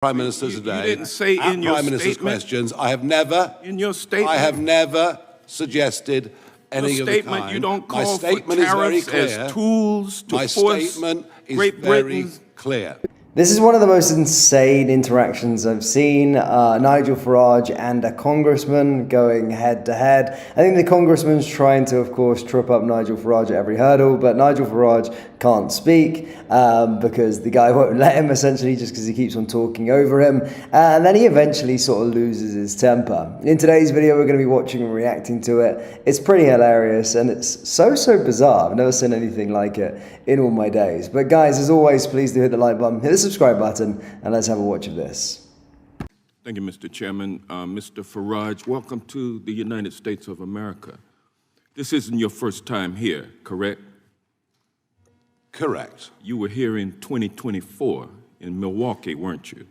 Prime Minister today. You didn't say in your Prime Minister's statement, questions. I have never. in your statement, I have never suggested any your of the statement, kind. you don't My call for statement is very tariffs clear. as tools to My force statement is Great very Britain's clear. This is one of the most insane interactions I've seen. Nigel Farage and a congressman going head to head. I think the congressman's trying to, of course, trip up Nigel Farage at every hurdle, but Nigel Farage can't speak because the guy won't let him, essentially, just because he keeps on talking over him. And then he eventually sort of loses his temper. In today's video, we're going to be watching and reacting to it. It's pretty hilarious, and it's so bizarre. I've never seen anything like it in all my days. But guys, as always, please do hit the like button, hit the subscribe button, and let's have a watch of this. Thank you, Mr. Chairman. Mr. Farage, welcome to the United States of America. This isn't your first time here, correct? Correct. You were here in 2024 in Milwaukee, weren't you?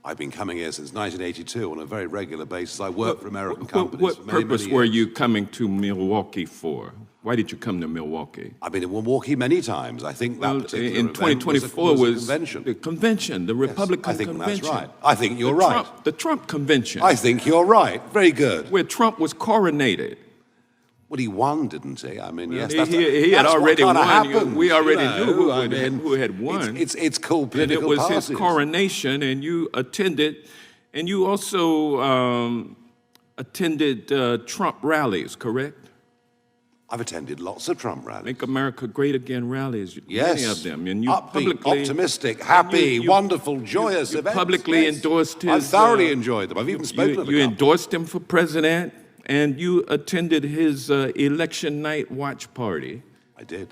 I've been coming here since 1982 on a very regular basis. I work for American companies. What for many, purpose many were years. you coming to Milwaukee for? Why did you come to Milwaukee? I've been in Milwaukee many times. I think that particular in event 2024 was a convention. the convention, the Republican I think convention. that's right. I think you're right. The Trump convention, I think you're right. Very good. where Trump was coronated. Well, he won, didn't he? I mean, yes, He had that's already what won. happens, We already you knew know. who had won. It's called And political it was parties. his coronation, and you attended, and you also attended Trump rallies, correct? I've attended lots of Trump rallies. Make America Great Again rallies, Yes. many of them. And you Upbeat, publicly, optimistic, happy, you- wonderful, joyous you events. publicly yes. endorsed his. I've thoroughly enjoyed them. I've even spoken to the You couple. endorsed him for president, and you attended his election night watch party. I did.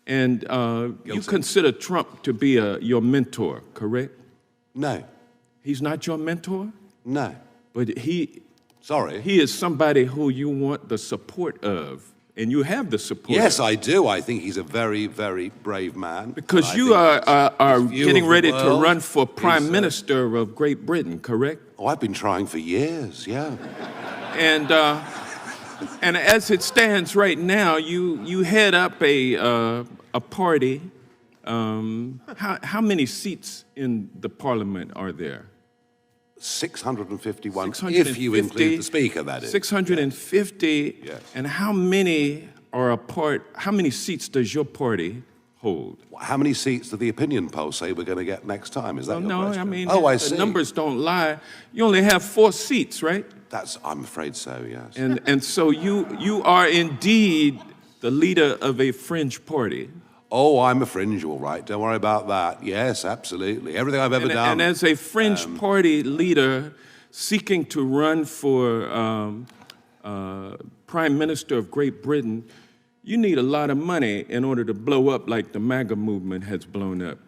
And you consider Trump to be your mentor, correct? No. He's not your mentor, No. but he Sorry. is somebody who you want the support of, and you have the support. Yes, of. I do. I think he's a very, very brave man. Because And I you think are his view getting of the ready to world run for Prime is, Minister of Great Britain, correct? Oh, I've been trying for years, yeah. And as it stands right now, you head up a party. How many seats in the Parliament are there? 651, if you include the Speaker, that is. 650. Yes. And how many are a part? How many seats does your party hold? How many seats do the opinion polls say we're going to get next time? Is that your No, question? I mean, oh, I the see. numbers don't lie. You only have 4 seats, right? I'm afraid so, yes. And so you are indeed the leader of a fringe party. Oh, I'm a fringe, all right. Don't worry about that. Yes, absolutely. Everything I've ever done. And as a fringe party leader seeking to run for Prime Minister of Great Britain, you need a lot of money in order to blow up like the MAGA movement has blown up.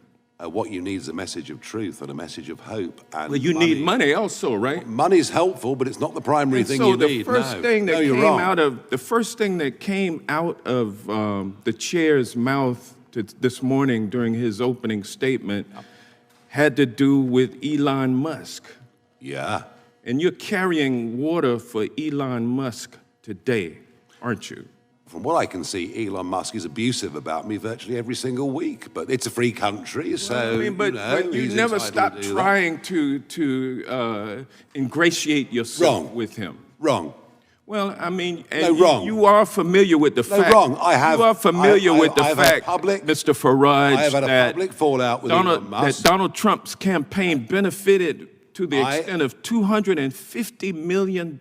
What you need is a message of truth and a message of hope. And Well, you need money also, right? Money's helpful, but it's not the primary And thing so you the need. first no. thing that no, you're came wrong. out of the first thing that came out of the chair's mouth this morning during his opening statement had to do with Elon Musk. Yeah. And you're carrying water for Elon Musk today, aren't you? From what I can see, Elon Musk is abusive about me virtually every single week. But it's a free country, so but you he's never entitled stop to do that. trying to ingratiate yourself with him. Wrong. Well, I mean, No, and wrong. you are familiar with the fact. wrong. I have. You are familiar with the I've had fact, public- Mr. Farage, I have had a that public fallout with Elon Musk. that Donald Trump's campaign benefited to the I- extent of $250 million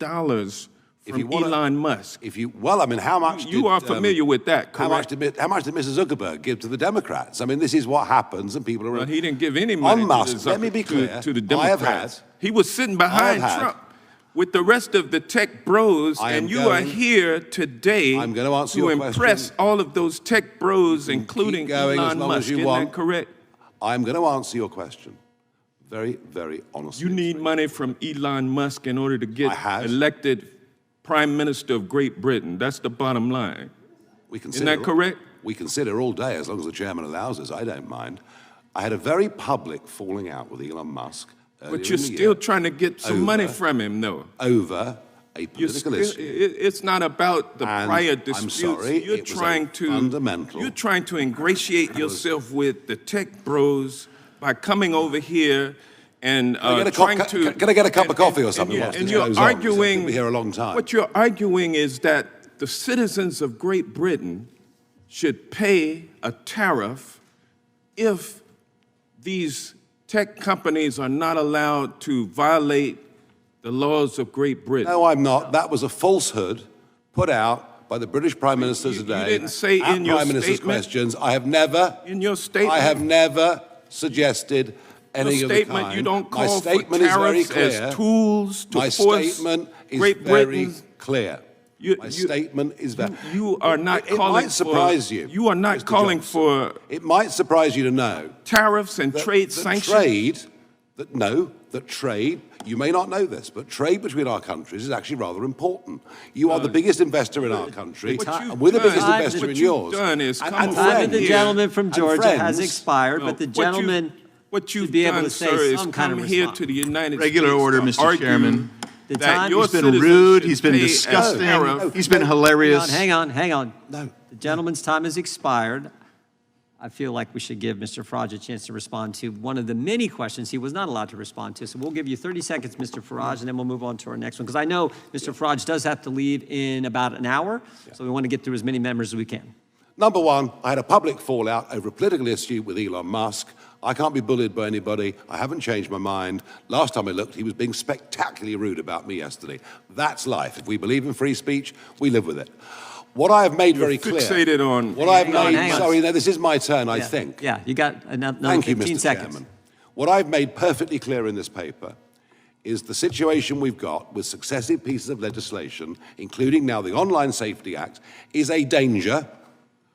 If you from wanna- Elon Musk. Well, I mean, how much? You did, are familiar with that, How much correct? did Mr. Zuckerberg give to the Democrats? I mean, this is what happens, and people are. Well, he didn't give any money On Musk, to the, let me be clear. to the I have Democrats. had- He was sitting behind had- Trump with the rest of the tech bros, I am and you are going- here today I'm going to answer to your impress question. all of those tech bros, including going as Elon long as Musk. you Isn't want. that correct? I'm going to answer your question very, very honestly. You need money from Elon Musk in order to get I have. elected Prime Minister of Great Britain. That's the bottom line. We Isn't consider, that correct? We consider all day, as long as the chairman allows us. I don't mind. I had a very public falling out with Elon Musk. But you're still trying to get some money from him, though. over a You're political still, issue. it's not about the And prior I'm disputes. sorry, you're it was a trying to fundamental- You're trying to ingratiate yourself with the tech bros by coming over here and Can I get a cup of coffee or something? And you're arguing. We'll be here a long time. What you're arguing is that the citizens of Great Britain should pay a tariff if these tech companies are not allowed to violate the laws of Great Britain. No, I'm not. That was a falsehood put out by the British Prime Minister today. You didn't say in your Prime Minister's statement. questions. I have never. In your statement. I have never suggested any Your of the statement, kind. you don't My call for statement is very tariffs clear. as tools to My force statement is Great very Britain's. clear. My statement is very. You are not It calling might surprise for. you. You are not Mr. calling Johnson. for It might surprise you to know tariffs and trade that sanctions. trade, you may not know this, but trade between our countries is actually rather important. You are the biggest investor in our country, and we're the biggest investor in yours. The time of the gentleman from and Georgia has friends- expired, but the gentleman what you've should be able done, to say sir, is some kind of come here response. to the United Regular States order, to Mr. argue Chairman. The that time- your He's been citizens rude, should he's been pay a disgusting, tariff. he's been hilarious. Hang on. No. The gentleman's time has expired. I feel like we should give Mr. Farage a chance to respond to one of the many questions he was not allowed to respond to. So we'll give you 30 seconds, Mr. Farage, and then we'll move on to our next one. Because I know Mr. Farage does have to leave in about an hour, so we want to get through as many members as we can. Number one, I had a public fallout over a political issue with Elon Musk. I can't be bullied by anybody. I haven't changed my mind. Last time I looked, he was being spectacularly rude about me yesterday. That's life. If we believe in free speech, we live with it. What I have made very clear. Fixated on. What I have Hang on, made. hang on. Sorry, no, this is my turn, I Yeah, think. Yeah, you got another Thank you, 15 Mr. seconds. Chairman. What I've made perfectly clear in this paper is the situation we've got with successive pieces of legislation, including now the Online Safety Act, is a danger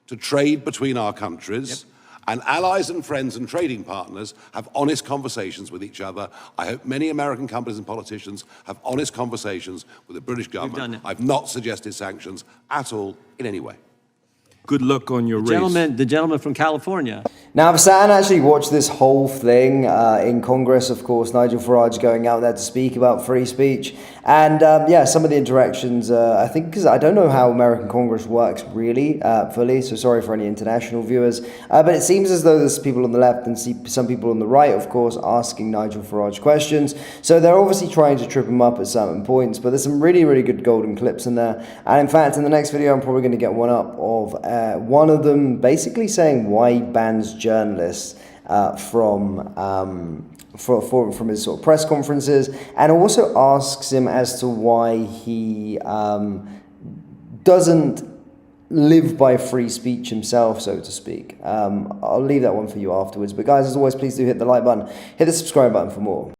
to trade between our countries. And allies and friends and trading partners have honest conversations with each other. I hope many American companies and politicians have honest conversations with the British done government. it. I've not suggested sanctions at all in any way. Good luck on your race. The gentleman from California. Now, I've sat and actually watched this whole thing in Congress, of course, Nigel Farage going out there to speak about free speech. And yeah, some of the interactions, I think, because I don't know how American Congress works really fully, so sorry for any international viewers. But it seems as though there's people on the left and some people on the right, of course, asking Nigel Farage questions. So they're obviously trying to trip him up at certain points, but there's some really, really good golden clips in there. And in fact, in the next video, I'm probably going to get one up of one of them basically saying why he bans journalists from his sort of press conferences, and also asks him as to why he doesn't live by free speech himself, so to speak. I'll leave that one for you afterwards. But guys, as always, please do hit the like button, hit the subscribe button for more.